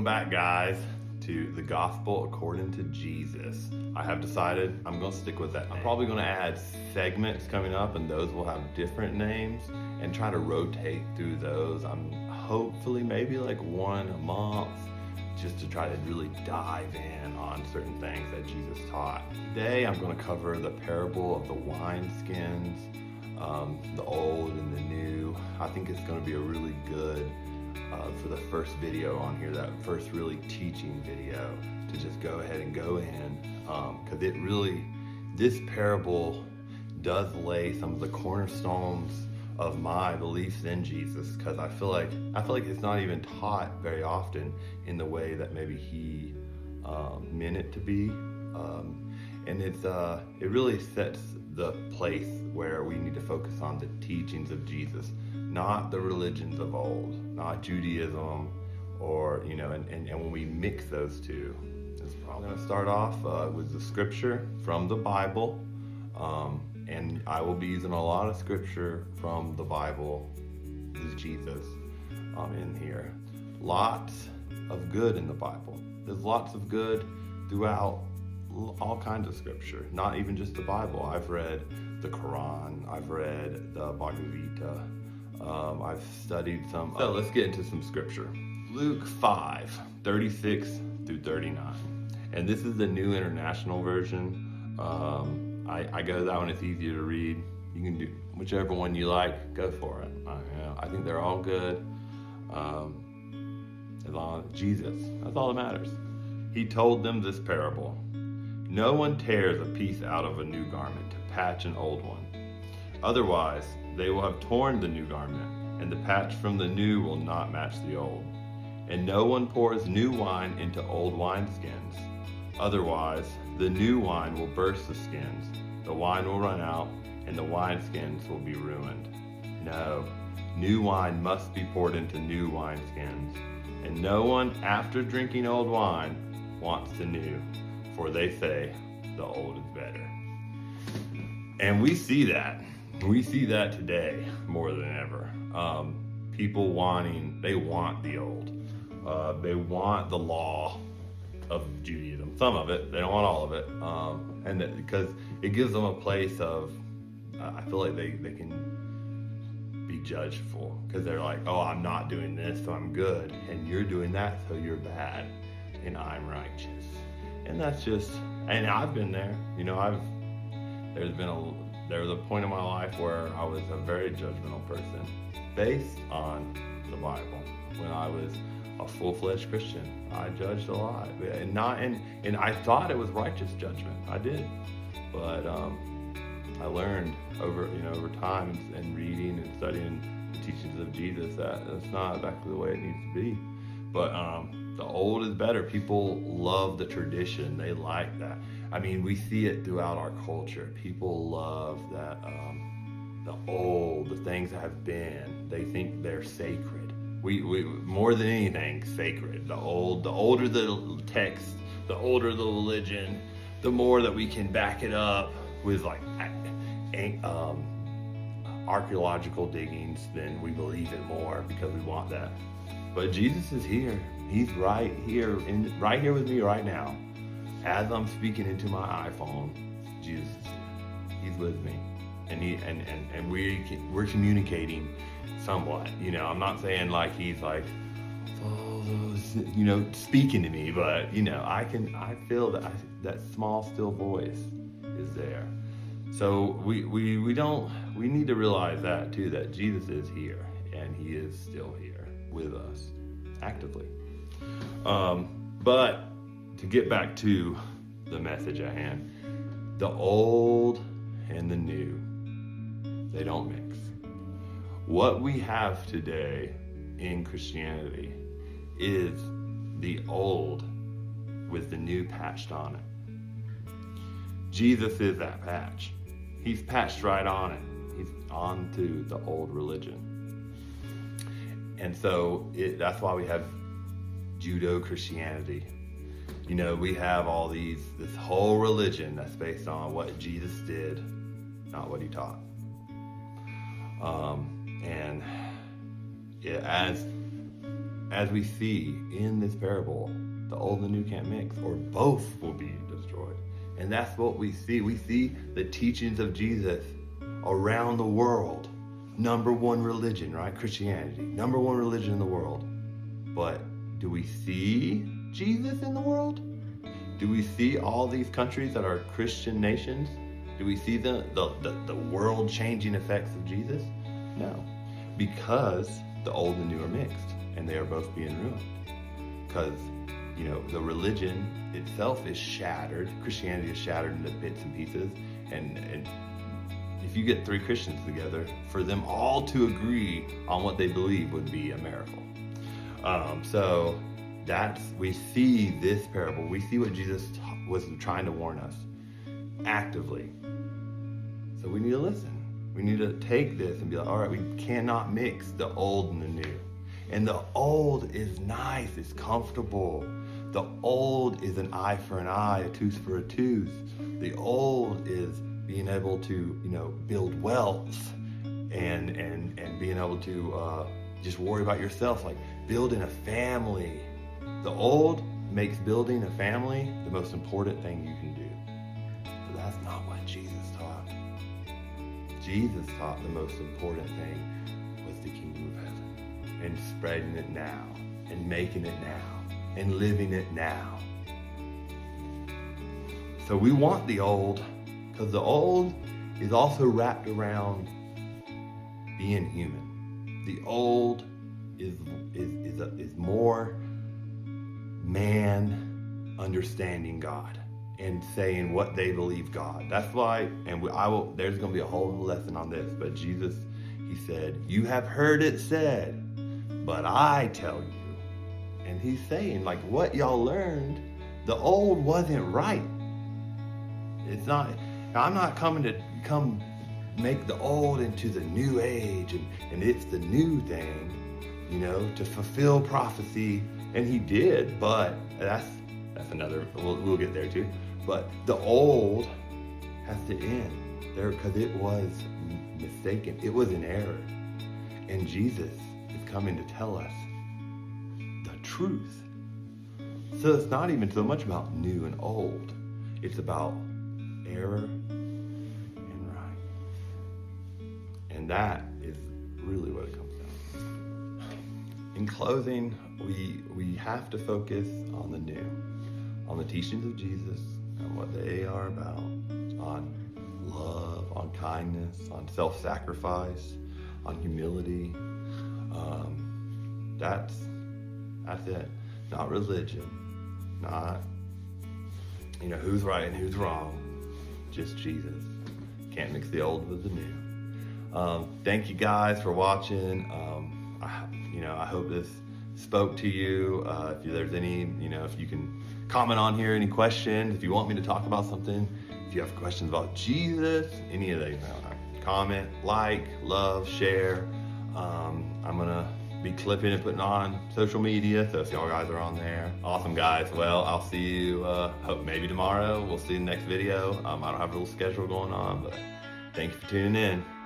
Welcome back, guys, to the Gospel According to Jesus. I have decided I'm going to stick with that. I'm probably going to add segments coming up, and those will have different names and try to rotate through those. I'm hopefully maybe like one a month, just to try to really dive in on certain things that Jesus taught. Today, I'm going to cover the parable of the wineskins, the old and the new. I think it's going to be a really good for the first video on here, that first really teaching video, to just go ahead and go in, because it really, this parable does lay some of the cornerstones of my beliefs in Jesus, because I feel like it's not even taught very often in the way that maybe he meant it to be, and it really sets the place where we need to focus on the teachings of Jesus, not the religions of old, not Judaism, or and when we mix those two, it's probably going to start off with the scripture from the Bible, and I will be using a lot of scripture from the Bible with Jesus in here. Lots of good in the Bible. There's lots of good throughout all kinds of scripture, not even just the Bible. I've read the Quran, I've read the Bhagavad Gita, I've studied some. So let's get into some scripture. Luke 5:36 through 39. And this is the New International Version. I go that one, it's easier to read. You can do whichever one you like, go for it. I think they're all good. As long as Jesus, that's all that matters. He told them this parable. No one tears a piece out of a new garment to patch an old one. Otherwise, they will have torn the new garment, and the patch from the new will not match the old. And no one pours new wine into old wineskins. Otherwise, the new wine will burst the skins, the wine will run out, and the wineskins will be ruined. No, new wine must be poured into new wineskins. And no one, after drinking old wine, wants the new, for they say the old is better. And we see that. We see that today more than ever. People they want the old. They want the law of Judaism. Some of it, they don't want all of it. Because it gives them a place of, I feel like they can be judgeful. Because they're like, oh, I'm not doing this, so I'm good. And you're doing that, so you're bad. And I'm righteous. And that's just, and I've been there. There was a point in my life where I was a very judgmental person based on the Bible. When I was a full-fledged Christian, I judged a lot, and I thought it was righteous judgment. I did, but I learned over time and reading and studying the teachings of Jesus that that's not exactly the way it needs to be. But the old is better. People love the tradition. They like that. I mean, we see it throughout our culture. People love that, the old, the things that have been. They think they're sacred. We more than anything, sacred. The older the text, the older the religion, the more that we can back it up with like archaeological diggings, then we believe it more because we want that. But Jesus is here. He's right here with me right now. As I'm speaking into my iPhone, Jesus is here. He's with me, and we're communicating somewhat. I'm not saying like he's like speaking to me, but I feel that small still voice is there. So we need to realize that too, that Jesus is here and he is still here with us actively. But to get back to the message at hand, the old and the new, they don't mix. What we have today in Christianity is the old with the new patched on it. Jesus is that patch. He's patched right on it. He's onto the old religion. And so that's why we have Judeo-Christianity. We have this whole religion that's based on what Jesus did, not what he taught. And as as we see in this parable, the old and the new can't mix, or both will be destroyed. And that's what we see. We see the teachings of Jesus around the world. Number one religion, right? Christianity. Number one religion in the world. But do we see Jesus in the world? Do we see all these countries that are Christian nations? Do we see the world-changing effects of Jesus? No. Because the old and new are mixed, and they are both being ruined. Because, the religion itself is shattered. Christianity is shattered into bits and pieces. And if you get 3 Christians together, for them all to agree on what they believe would be a miracle. So we see this parable. We see what Jesus was trying to warn us actively. So we need to listen. We need to take this and be like, all right, we cannot mix the old and the new. And the old is nice, it's comfortable. The old is an eye for an eye, a tooth for a tooth. The old is being able to, build wealth and being able to just worry about yourself, like building a family. The old makes building a family the most important thing you can do. But that's not what Jesus taught. Jesus taught the most important thing was the kingdom of heaven, and spreading it now, and making it now, and living it now. So we want the old, because the old is also wrapped around being human. The old is more man understanding God and saying what they believe God. That's why, there's going to be a whole lesson on this, but Jesus, he said, you have heard it said, but I tell you. And he's saying, like, what y'all learned, the old wasn't right. It's not, I'm not coming to make the old into the new age, and it's the new thing, to fulfill prophecy. And he did, but that's another, we'll get there too. But the old has to end there, because it was mistaken. It was an error. And Jesus is coming to tell us the truth. So it's not even so much about new and old. It's about error and right. And that is really what it comes down to. In closing, we have to focus on the new, on the teachings of Jesus, on what they are about, on love, on kindness, on self-sacrifice, on humility. That's it. Not religion, not who's right and who's wrong. Just Jesus. Can't mix the old with the new. Thank you guys for watching. I hope this spoke to you. If there's any, if you can comment on here, any questions, if you want me to talk about something, if you have questions about Jesus, any of that, comment, like, love, share. I'm gonna be clipping and putting on social media, so if y'all guys are on there, awesome guys. Well, I'll see you, hope maybe tomorrow. We'll see you in the next video. I don't have a little schedule going on, but thank you for tuning in.